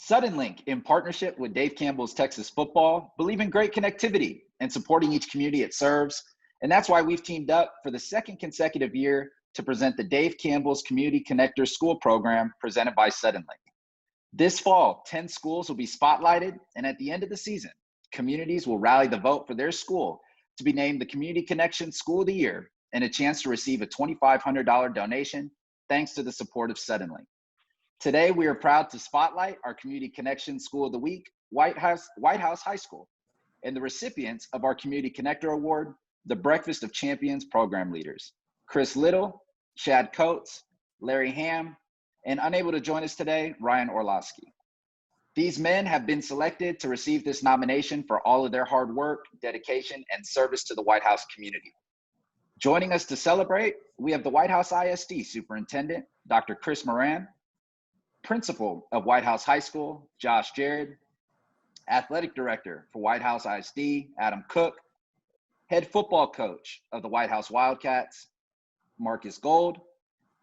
Suddenlink, in partnership with Dave Campbell's Texas Football, believe in great connectivity and supporting each community it serves. And that's why we've teamed up for the second consecutive year to present the Dave Campbell's Community Connector School Program presented by Suddenlink. This fall, 10 schools will be spotlighted, and at the end of the season, communities will rally the vote for their school to be named the Community Connection School of the Year and a chance to receive a $2,500 donation thanks to the support of Suddenlink. Today, we are proud to spotlight our Community Connection School of the Week, Whitehouse High School, and the recipients of our Community Connector Award, the Breakfast of Champions program leaders, Chris Little, Shad, Larry Hamm, and unable to join us today, Ryan Orlowski. These men have been selected to receive this nomination for all of their hard work, dedication, and service to the Whitehouse community. Joining us to celebrate, we have the Whitehouse ISD Superintendent, Dr. Chris Moran, Principal of Whitehouse High School, Josh Jared, Athletic Director for Whitehouse ISD, Adam Cook, Head Football Coach of the Whitehouse Wildcats, Marcus Gold,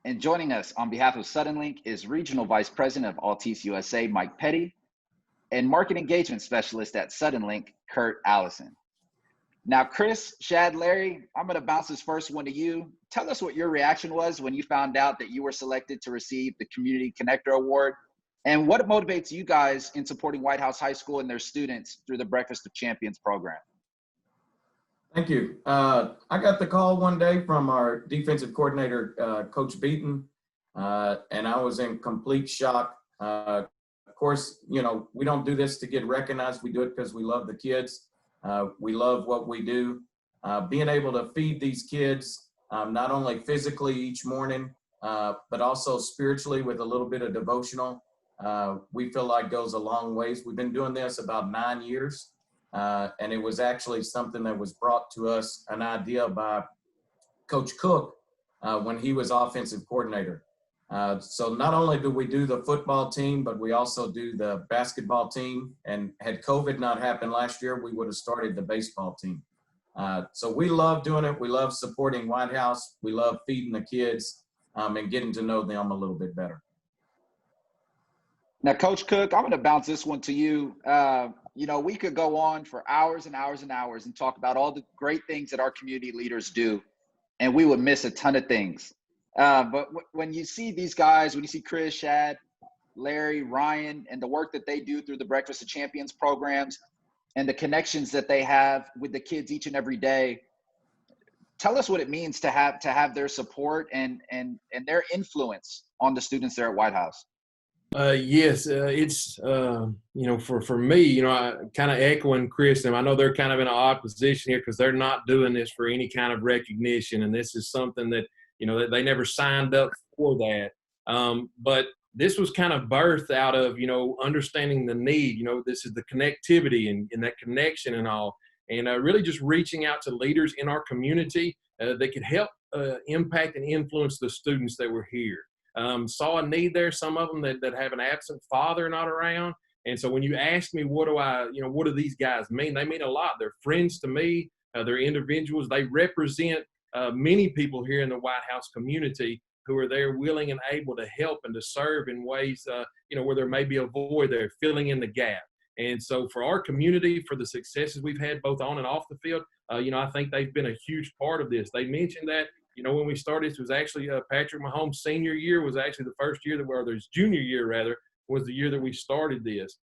and joining us on behalf of Suddenlink is Regional Vice President of Altice USA, Mike Petty, and Market Engagement Specialist at Suddenlink, Kurt Allison. Now, Chris, Shad, Larry, I'm going to bounce this first one to you. Tell us what your reaction was when you found out that you were selected to receive the Community Connector Award, and what motivates you guys in supporting Whitehouse High School and their students through the Breakfast of Champions program. Thank you. I got the call one day from our defensive coordinator, Coach Beaton, and I was in complete shock. Of course, you know, we don't do this to get recognized. We do it because we love the kids. We love what we do. Being able to feed these kids, not only physically each morning, but also spiritually with a little bit of devotional, we feel like goes a long ways. We've been doing this about 9 years. And it was actually something that was brought to us, an idea by Coach Cook when he was offensive coordinator. So not only do we do the football team, but we also do the basketball team. And had COVID not happened last year, we would have started the baseball team. So we love doing it. We love supporting Whitehouse. We love feeding the kids and getting to know them a little bit better. Now, Coach Cook, I'm going to bounce this one to you. You know, we could go on for hours and hours and hours and talk about all the great things that our community leaders do, and we would miss a ton of things. But when you see these guys, when you see Chris, Shad, Larry, Ryan, and the work that they do through the Breakfast of Champions programs and the connections that they have with the kids each and every day, tell us what it means to have their support and their influence on the students there at Whitehouse. Yes, it's, you know, for me, you know, I kind of echoing Chris, and I know they're kind of in an odd position here because they're not doing this for any kind of recognition. And this is something that, you know, they never signed up for that. But this was kind of birthed out of, you know, understanding the need. You know, this is the connectivity and that connection and all. And really just reaching out to leaders in our community that could help impact and influence the students that were here. Saw a need there, some of them that have an absent father not around. And so when you ask me, what do these guys mean? They mean a lot. They're friends to me. They're individuals. They represent many people here in the Whitehouse community who are there willing and able to help and to serve in ways, you know, where there may be a void there, filling in the gap. And so for our community, for the successes we've had both on and off the field, you know, I think they've been a huge part of this. They mentioned that, you know, when we started, this was actually Patrick Mahomes' senior year was actually the first year his junior year rather, was the year that we started this.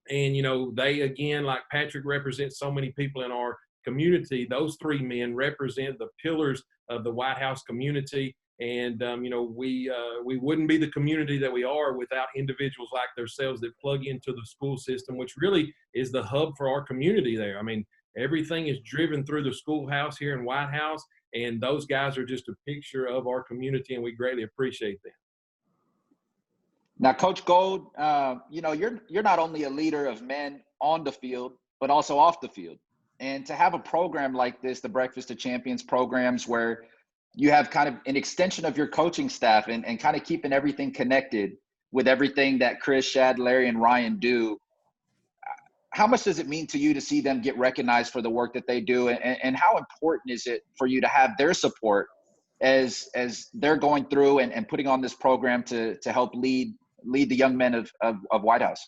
And, you know, they, again, like Patrick represents so many people in our community, those three men represent the pillars of the Whitehouse community. And, you know, we wouldn't be the community that we are without individuals like themselves that plug into the school system, which really is the hub for our community there. I mean, everything is driven through the schoolhouse here in Whitehouse. And those guys are just a picture of our community, and we greatly appreciate them. Now, Coach Gold, you know, you're not only a leader of men on the field, but also off the field. And to have a program like this, the Breakfast of Champions programs, where you have kind of an extension of your coaching staff and kind of keeping everything connected with everything that Chris, Shad, Larry, and Ryan do, how much does it mean to you to see them get recognized for the work that they do? And how important is it for you to have their support as they're going through and putting on this program to help lead the young men of Whitehouse?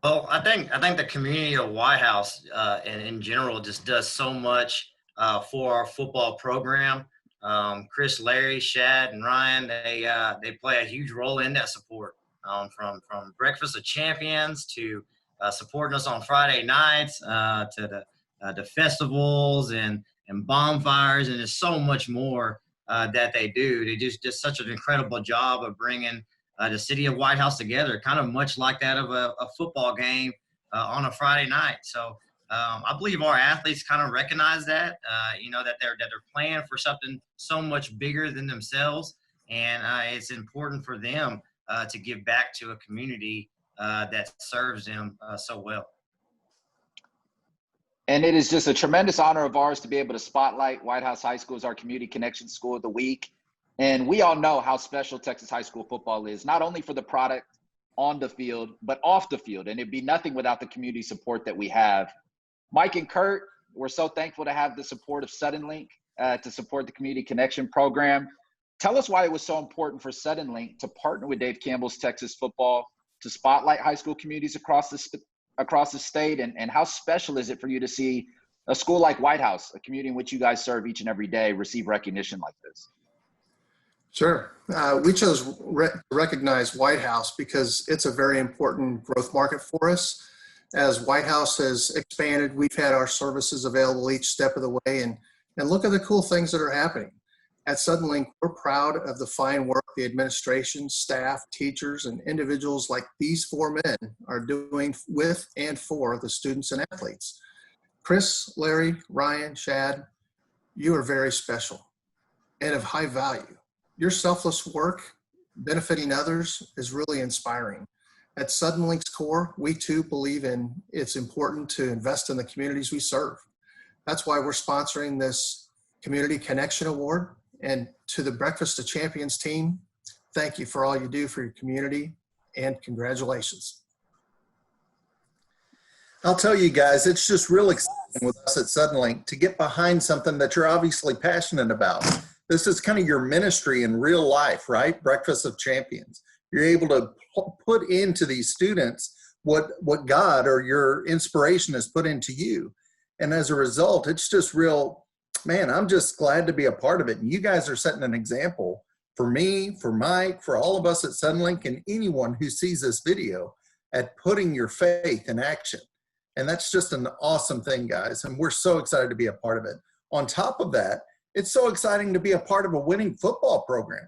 Well, I think the community of Whitehouse and in general just does so much for our football program. Chris, Larry, Shad, and Ryan, they play a huge role in that support. From Breakfast of Champions to supporting us on Friday nights to the festivals and bonfires, and there's so much more that they do. They just such an incredible job of bringing the city of Whitehouse together, kind of much like that of a football game on a Friday night. So I believe our athletes kind of recognize that, that they're playing for something so much bigger than themselves, and it's important for them to give back to a community that serves them so well. And it is just a tremendous honor of ours to be able to spotlight Whitehouse High School as our Community Connection School of the Week. And we all know how special Texas high school football is, not only for the product on the field, but off the field. And it'd be nothing without the community support that we have. Mike and Kurt, we're so thankful to have the support of Suddenlink to support the Community Connection program. Tell us why it was so important for Suddenlink to partner with Dave Campbell's Texas Football to spotlight high school communities across the state, and how special is it for you to see a school like Whitehouse, a community in which you guys serve each and every day, receive recognition like this? Sure. We chose to recognize Whitehouse because it's a very important growth market for us. As Whitehouse has expanded, we've had our services available each step of the way, and look at the cool things that are happening. At Suddenlink, we're proud of the fine work the administration, staff, teachers, and individuals like these four men are doing with and for the students and athletes. Chris, Larry, Ryan, Shad, you are very special and of high value. Your selfless work benefiting others is really inspiring. At Suddenlink's core, we too believe it's important to invest in the communities we serve. That's why we're sponsoring this Community Connection Award. And to the Breakfast of Champions team, thank you for all you do for your community, and congratulations. I'll tell you guys, it's just real exciting with us at Suddenlink to get behind something that you're obviously passionate about. This is kind of your ministry in real life, right? Breakfast of Champions. You're able to put into these students what God or your inspiration has put into you. And as a result, it's just real, man, I'm just glad to be a part of it. And you guys are setting an example for me, for Mike, for all of us at Suddenlink, and anyone who sees this video at putting your faith in action. And that's just an awesome thing, guys. And we're so excited to be a part of it. On top of that, it's so exciting to be a part of a winning football program.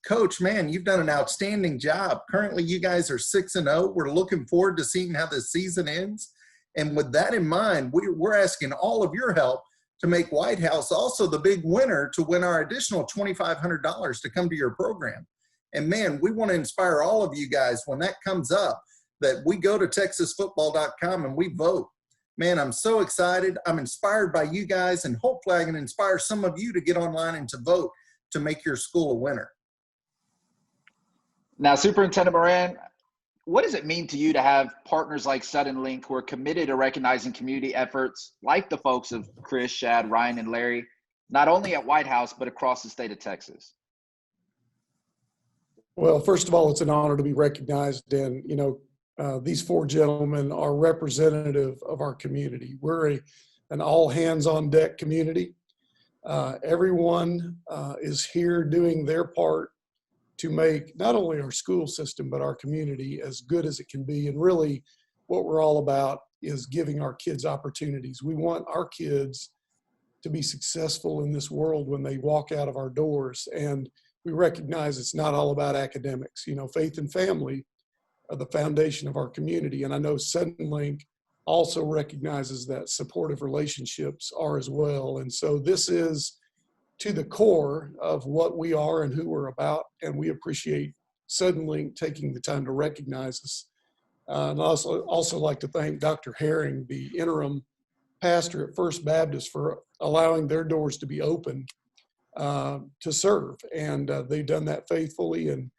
Coach, man, you've done an outstanding job. Currently, you guys are 6-0. We're looking forward to seeing how this season ends. And with that in mind, we're asking all of your help to make Whitehouse also the big winner to win our additional $2,500 to come to your program. And man, we want to inspire all of you guys when that comes up, that we go to texasfootball.com and we vote. Man, I'm so excited. I'm inspired by you guys, and hopefully I can inspire some of you to get online and to vote to make your school a winner. Now, Superintendent Moran, what does it mean to you to have partners like Suddenlink who are committed to recognizing community efforts like the folks of Chris, Shad, Ryan, and Larry, not only at Whitehouse, but across the state of Texas? Well, first of all, it's an honor to be recognized, and these four gentlemen are representative of our community. We're an all hands on deck community. Everyone is here doing their part to make not only our school system, but our community as good as it can be. And really what we're all about is giving our kids opportunities. We want our kids to be successful in this world when they walk out of our doors. And we recognize it's not all about academics. Faith and family are the foundation of our community. And I know Suddenlink also recognizes that supportive relationships are as well. And so this is to the core of what we are and who we're about. And we appreciate Suddenlink taking the time to recognize us. And I also like to thank Dr. Herring, the interim pastor at First Baptist, for allowing their doors to be open to serve. And they've done that faithfully. And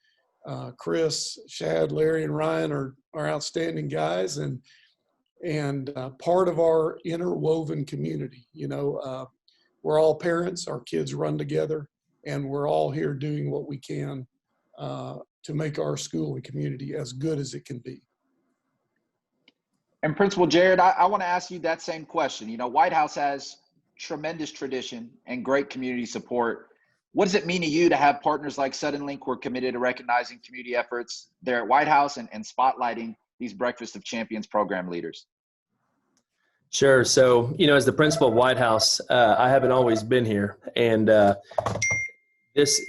Chris, Shad, Larry, and Ryan are outstanding guys and part of our interwoven community. We're all parents, our kids run together, and we're all here doing what we can to make our school and community as good as it can be. And Principal Jared, I want to ask you that same question. You know, Whitehouse has tremendous tradition and great community support. What does it mean to you to have partners like Suddenlink who are committed to recognizing community efforts there at Whitehouse and spotlighting these Breakfast of Champions program leaders? Sure. So, as the principal of Whitehouse, I haven't always been here, and this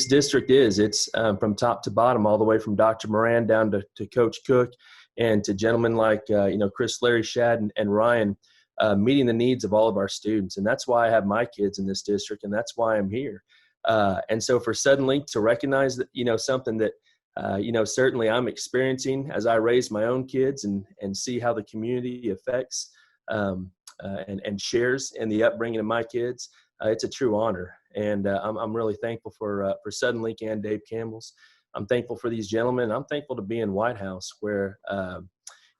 district it's from top to bottom, all the way from Dr. Moran down to Coach Cook, and to gentlemen like Chris, Larry, Shad, and Ryan, meeting the needs of all of our students, and that's why I have my kids in this district, and that's why I'm here. And so for Suddenlink to recognize that something that certainly I'm experiencing as I raise my own kids and see how the community affects and shares in the upbringing of my kids, it's a true honor. And I'm really thankful for Suddenlink and Dave Campbell's. I'm thankful for these gentlemen. I'm thankful to be in Whitehouse where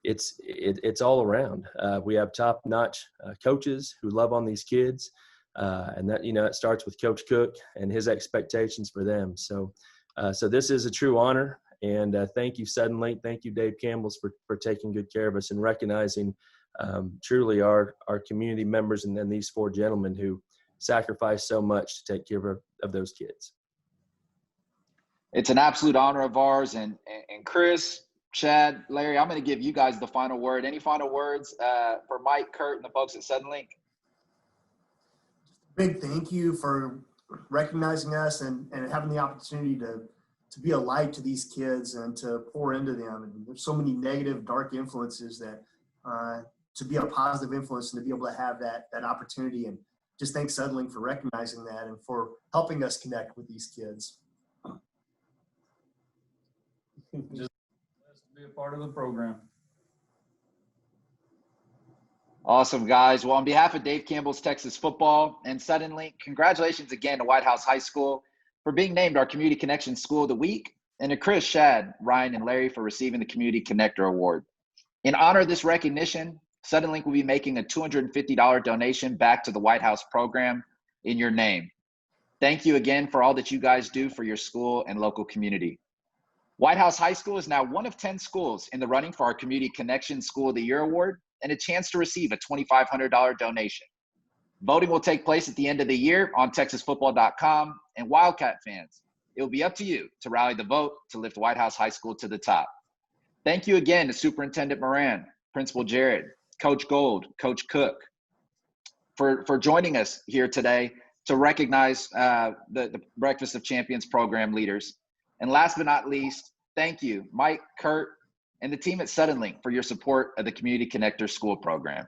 it's all around. We have top-notch coaches who love on these kids, and that it starts with Coach Cook and his expectations for them. So this is a true honor. And thank you, Suddenlink. Thank you, Dave Campbell's, for taking good care of us and recognizing truly our community members and then these four gentlemen who sacrifice so much to take care of those kids. It's an absolute honor of ours. And Chris, Chad, Larry, I'm going to give you guys the final word. Any final words for Mike, Kurt, and the folks at Suddenlink? Big thank you for recognizing us and having the opportunity to be a light to these kids and to pour into them. And there's so many negative, dark influences that to be a positive influence and to be able to have that opportunity. And just thank Suddenlink for recognizing that and for helping us connect with these kids. Just be a part of the program. Awesome, guys. Well, on behalf of Dave Campbell's Texas Football and Suddenlink, congratulations again to Whitehouse High School for being named our Community Connection School of the Week, and to Chris, Shad, Ryan, and Larry for receiving the Community Connector Award. In honor of this recognition, Suddenlink will be making a $250 donation back to the Whitehouse program in your name. Thank you again for all that you guys do for your school and local community. Whitehouse High School is now one of 10 schools in the running for our Community Connection School of the Year Award and a chance to receive a $2,500 donation. Voting will take place at the end of the year on TexasFootball.com, and Wildcat fans, it will be up to you to rally the vote to lift Whitehouse High School to the top. Thank you again to Superintendent Moran, Principal Jared, Coach Gold, Coach Cook, for joining us here today to recognize the Breakfast of Champions program leaders. And last but not least, thank you, Mike, Kurt, and the team at Suddenlink for your support of the Community Connector School program.